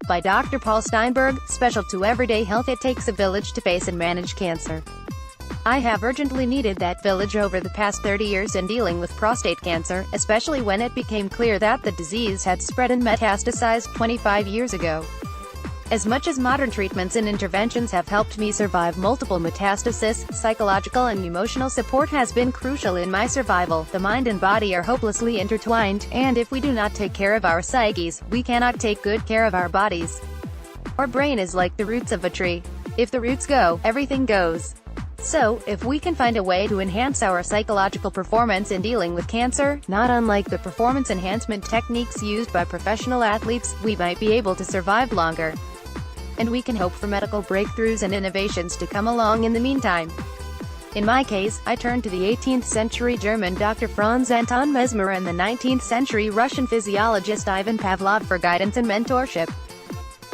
by Dr. Paul Steinberg, special to everyday health. It takes a village to face and manage cancer. I have urgently needed that village over the past 30 years in dealing with prostate cancer, especially when it became clear that the disease had spread and metastasized 25 years ago. As much as modern treatments and interventions have helped me survive multiple metastases, psychological and emotional support has been crucial in my survival. The mind and body are hopelessly intertwined, and if we do not take care of our psyches, we cannot take good care of our bodies. Our brain is like the roots of a tree. If the roots go, everything goes. So, if we can find a way to enhance our psychological performance in dealing with cancer, not unlike the performance enhancement techniques used by professional athletes, we might be able to survive longer. And we can hope for medical breakthroughs and innovations to come along in the meantime. In my case, I turned to the 18th century German Dr. Franz Anton Mesmer and the 19th century Russian physiologist Ivan Pavlov for guidance and mentorship.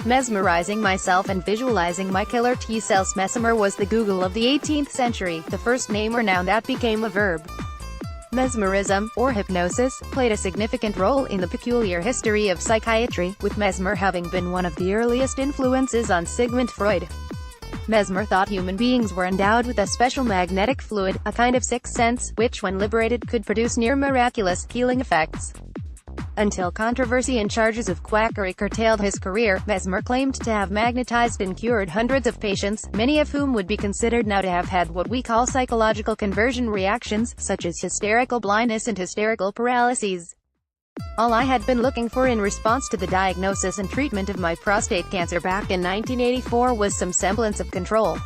Mesmerizing myself and visualizing my killer T-cells. Mesmer was the Google of the 18th century, the first name or noun that became a verb. Mesmerism, or hypnosis, played a significant role in the peculiar history of psychiatry, with Mesmer having been one of the earliest influences on Sigmund Freud. Mesmer thought human beings were endowed with a special magnetic fluid, a kind of sixth sense, which when liberated could produce near-miraculous, healing effects. Until controversy and charges of quackery curtailed his career, Mesmer claimed to have magnetized and cured hundreds of patients, many of whom would be considered now to have had what we call psychological conversion reactions, such as hysterical blindness and hysterical paralyses. All I had been looking for in response to the diagnosis and treatment of my prostate cancer back in 1984 was some semblance of control.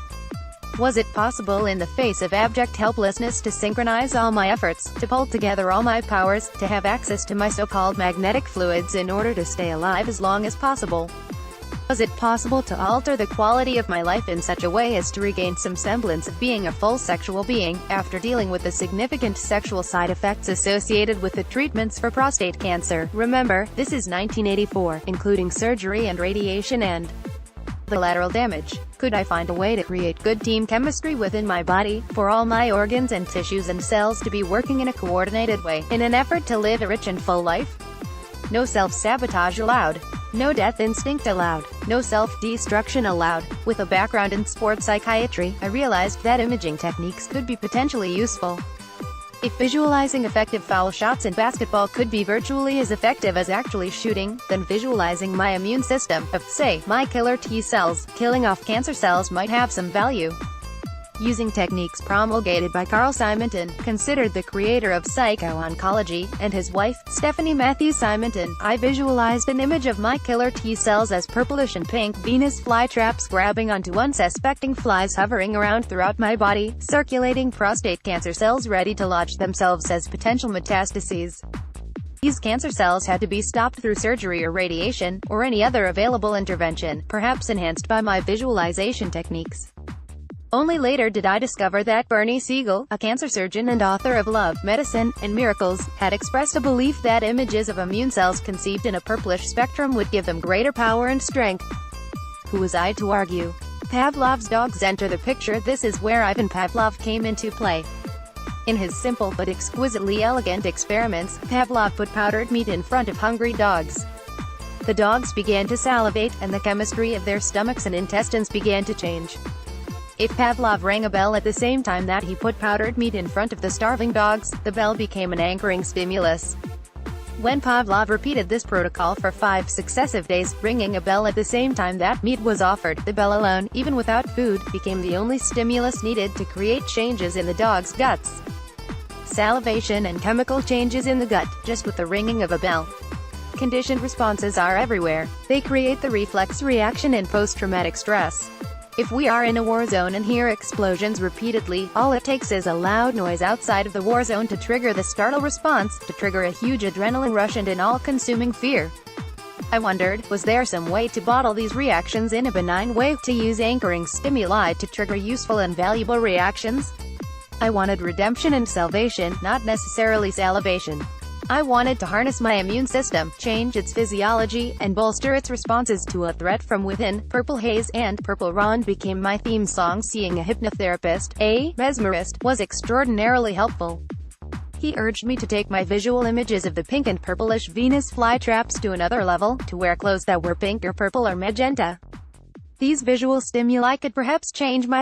Was it possible in the face of abject helplessness to synchronize all my efforts, to pull together all my powers, to have access to my so-called magnetic fluids in order to stay alive as long as possible? Was it possible to alter the quality of my life in such a way as to regain some semblance of being a full sexual being, after dealing with the significant sexual side effects associated with the treatments for prostate cancer? Remember, this is 1984, including surgery and radiation and collateral damage. Could I find a way to create good team chemistry within my body, for all my organs and tissues and cells to be working in a coordinated way, in an effort to live a rich and full life? No self-sabotage allowed. No death instinct allowed. No self-destruction allowed. With a background in sports psychiatry, I realized that imaging techniques could be potentially useful. If visualizing effective foul shots in basketball could be virtually as effective as actually shooting, then visualizing my immune system, of, say, my killer T-cells, killing off cancer cells might have some value. Using techniques promulgated by Carl Simonton, considered the creator of psycho-oncology, and his wife, Stephanie Matthews Simonton, I visualized an image of my killer T-cells as purplish and pink Venus flytraps grabbing onto unsuspecting flies hovering around throughout my body, circulating prostate cancer cells ready to lodge themselves as potential metastases. These cancer cells had to be stopped through surgery or radiation, or any other available intervention, perhaps enhanced by my visualization techniques. Only later did I discover that Bernie Siegel, a cancer surgeon and author of Love, Medicine, and Miracles, had expressed a belief that images of immune cells conceived in a purplish spectrum would give them greater power and strength. Who was I to argue? Pavlov's dogs enter the picture. This is where Ivan Pavlov came into play. In his simple but exquisitely elegant experiments, Pavlov put powdered meat in front of hungry dogs. The dogs began to salivate, and the chemistry of their stomachs and intestines began to change. If Pavlov rang a bell at the same time that he put powdered meat in front of the starving dogs, the bell became an anchoring stimulus. When Pavlov repeated this protocol for 5 successive days, ringing a bell at the same time that meat was offered, the bell alone, even without food, became the only stimulus needed to create changes in the dog's guts. Salivation and chemical changes in the gut, just with the ringing of a bell. Conditioned responses are everywhere. They create the reflex reaction in post-traumatic stress. If we are in a war zone and hear explosions repeatedly, all it takes is a loud noise outside of the war zone to trigger the startle response, to trigger a huge adrenaline rush and an all-consuming fear. I wondered, was there some way to bottle these reactions in a benign way, to use anchoring stimuli to trigger useful and valuable reactions? I wanted redemption and salvation, not necessarily salivation. I wanted to harness my immune system, change its physiology, and bolster its responses to a threat from within. Purple Haze and Purple Rain became my theme song. Seeing a hypnotherapist, a mesmerist, was extraordinarily helpful. He urged me to take my visual images of the pink and purplish Venus flytraps to another level, to wear clothes that were pink or purple or magenta. These visual stimuli could perhaps change my